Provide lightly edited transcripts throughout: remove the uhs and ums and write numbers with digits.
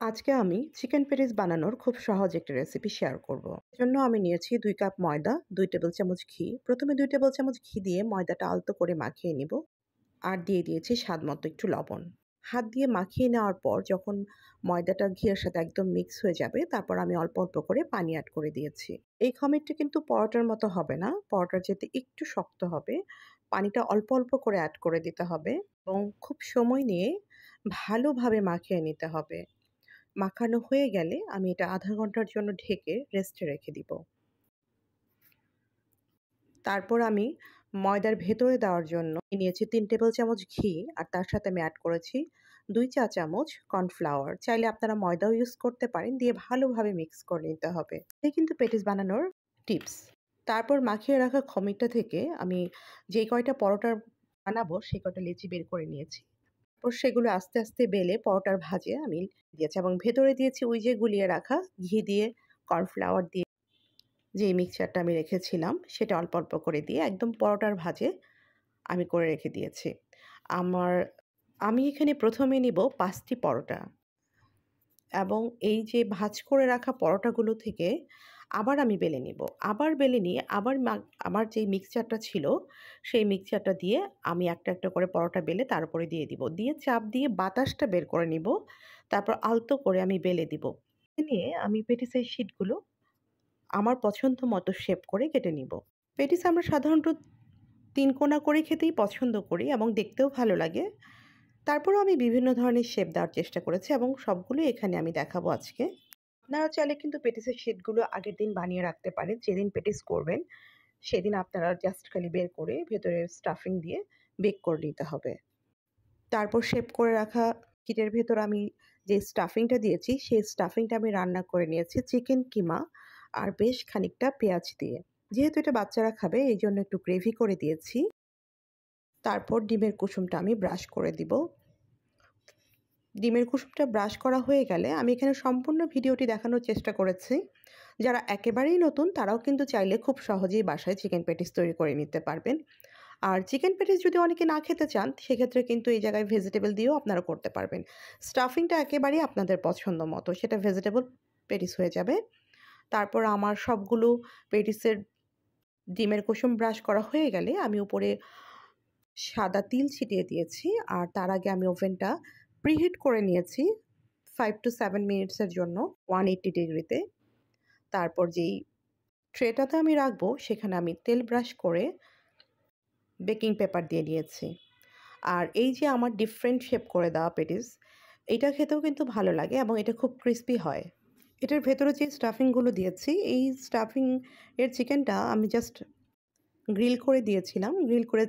আজকে আমি chicken patties বানানোর খুব সহজ একটা রেসিপি শেয়ার করব। এজন্য আমি নিয়েছি ২ কাপ ময়দা, ২ টেবিল চামচ ঘি। প্রথমে ২ টেবিল চামচ ঘি দিয়ে ময়দাটা আলতো করে মাখিয়ে নিব। আর দিয়ে দিয়েছি স্বাদমতো একটু লবণ। হাত দিয়ে মাখিয়ে নেওয়ার পর যখন ময়দাটা ঘিয়ের সাথে একদম মিক্স হয়ে যাবে, তারপর আমি অল্প, অল্প করে পানি এড করে দিয়েছি। এই খমিরটা কিন্তু পরোটার মতো হবে না। পরোটা যেতে একটু শক্ত হবে। পানিটা অল্প, অল্প করে এড করে দিতে হবে এবং খুব সময় নিয়ে ভালোভাবে মাখিয়ে নিতে হবে। মাখানো হয়ে গেলে আমি এটা ০.৫ ঘন্টার জন্য ঢেকে রেস্টে রেখে দিব। তারপর আমি ময়দার ভেতরে দেওয়ার জন্য নিয়েছি ৩ টেবিল চামচ ঘি আর তার সাথে আমি এড করেছি ২ চা চামচ কর্নফ্লাওয়ার। চাইলে আপনারা ময়দাও ইউজ করতে পারেন, দিয়ে ভালোভাবে মিক্স করে নিতে হবে। এই কিন্তু প্যাটিস বানানোর টিপস। তারপর মাখিয়ে রাখা খমিরটা থেকে আমি যেই কয়টা পরোটা বানাবো সেই কয়টা লেচি বের করে নিয়েছি। তারপর সেগুলো আস্তে, আস্তে বেলে পরোটার ভাঁজে আমি দিয়েছি এবং ভেতরে দিয়েছি ওই যে গুলিয়ে রাখা ঘি দিয়ে কর্নফ্লাওয়ার দিয়ে যেই মিক্সচারটা আমি রেখেছিলাম সেটা অল্প, অল্প করে দিয়ে একদম পরোটার ভাঁজে আমি করে রেখে দিয়েছি। আমার আমি এখানে ১ম এ নিব ৫ টি পরোটা এবং এই যে ভাঁজ করে রাখা পরোটাগুলো থেকে আবার আমি বেলে নিব। আবার বেলে নিয়ে আবার আমার যেই মিক্সচারটা ছিল সেই মিক্সচারটা দিয়ে আমি একটা, একটা করে পরোটা বেলে তার উপরে দিয়ে দিব। দিয়ে চাপ দিয়ে বাতাসটা বের করে নিব। তারপর আলতো করে আমি বেলে দিব। নিয়ে আমি পেটিসের শিটগুলো আমার পছন্দ মতো শেপ করে কেটে নিব। পেটিস আমরা সাধারণত ৩ কোনা করে খেতেই পছন্দ করি এবং দেখতেও ভালো লাগে। তারপরেও আমি বিভিন্ন ধরনের শেপ দেওয়ার চেষ্টা করেছি এবং সবগুলোই এখানে আমি দেখাবো আজকে। আপনারা চাইলে কিন্তু পেটিসের শিটগুলো আগের দিন বানিয়ে রাখতে পারেন। যেদিন পেটিস করবেন সেদিন আপনারা জাস্ট খালি বের করে ভেতরে স্টাফিং দিয়ে বেক করে নিতে হবে। তারপর শেপ করে রাখা কিটের ভেতর আমি যে স্টাফিংটা দিয়েছি সেই স্টাফিংটা আমি রান্না করে নিয়েছি চিকেন কিমা আর বেশ খানিকটা পেঁয়াজ দিয়ে। যেহেতু এটা বাচ্চারা খাবে এই জন্য একটু গ্রেভি করে দিয়েছি। তারপর ডিমের কুসুমটা আমি ব্রাশ করে দিব। ডিমের কুসুমটা ব্রাশ করা হয়ে গেলে আমি এখানে সম্পূর্ণ ভিডিওটি দেখানোর চেষ্টা করেছি। যারা একেবারেই নতুন তারাও কিন্তু চাইলে খুব সহজেই বাসায় চিকেন প্যাটিস তৈরি করে নিতে পারবেন। আর চিকেন প্যাটিস যদি অনেকে না খেতে চান সেক্ষেত্রে কিন্তু এই জায়গায় ভেজিটেবল দিয়েও আপনারা করতে পারবেন। স্টাফিংটা একেবারেই আপনাদের পছন্দ মতো, সেটা ভেজিটেবল প্যাটিস হয়ে যাবে। তারপর আমার সবগুলো প্যাটিসের ডিমের কুসুম ব্রাশ করা হয়ে গেলে আমি উপরে সাদা তিল ছিটিয়ে দিয়েছি আর তার আগে আমি ওভেনটা প্রিহিট করে নিয়েছি 5 to 7 মিনিটসের জন্য 180 ডিগ্রিতে। তারপর যেই ট্রেটাতে আমি রাখবো সেখানে আমি তেল ব্রাশ করে বেকিং পেপার দিয়ে নিয়েছি। আর এই যে আমার ডিফারেন্ট শেপ করে দেওয়া প্যাটিস, এটা খেতেও কিন্তু ভালো লাগে এবং এটা খুব ক্রিস্পি হয়। এটার ভেতরে যে স্টাফিংগুলো দিয়েছি এই স্টাফিং এর চিকেনটা আমি জাস্ট গ্রিল করে দিয়েছিলাম। গ্রিল করে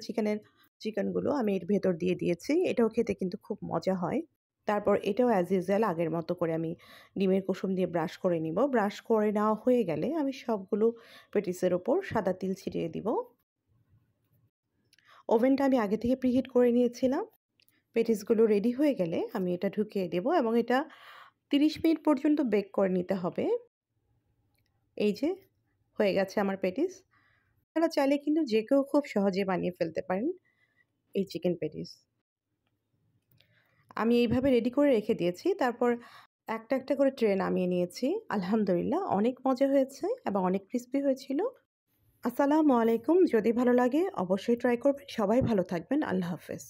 চিকেনগুলো আমি এর ভেতর দিয়ে দিয়েছি। এটাও খেতে কিন্তু খুব মজা হয়। তারপর এটাও অ্যাজ ইউজুয়াল আগের মতো করে আমি ডিমের কুসুম দিয়ে ব্রাশ করে নিব। ব্রাশ করে নেওয়া হয়ে গেলে আমি সবগুলো প্যাটিসের ওপর সাদা তিল ছিটিয়ে দিব। ওভেনটা আমি আগে থেকে প্রিহিট করে নিয়েছিলাম। প্যাটিসগুলো রেডি হয়ে গেলে আমি এটা ঢুকিয়ে দেব এবং এটা ৩০ মিনিট পর্যন্ত বেক করে নিতে হবে। এই যে হয়ে গেছে আমার প্যাটিস। আপনারা চাইলে কিন্তু যে কেউ খুব সহজে বানিয়ে ফেলতে পারেন এই চিকেন প্যাটিস। আমি এইভাবে রেডি করে রেখে দিয়েছি। তারপর একটা, একটা করে ট্রে নামিয়ে নিয়েছি। আলহামদুলিল্লাহ অনেক মজা হয়েছে এবং অনেক ক্রিস্পি হয়েছিল। আসসালামু আলাইকুম। যদি ভালো লাগে অবশ্যই ট্রাই করবেন। সবাই ভালো থাকবেন। আল্লাহ হাফেজ।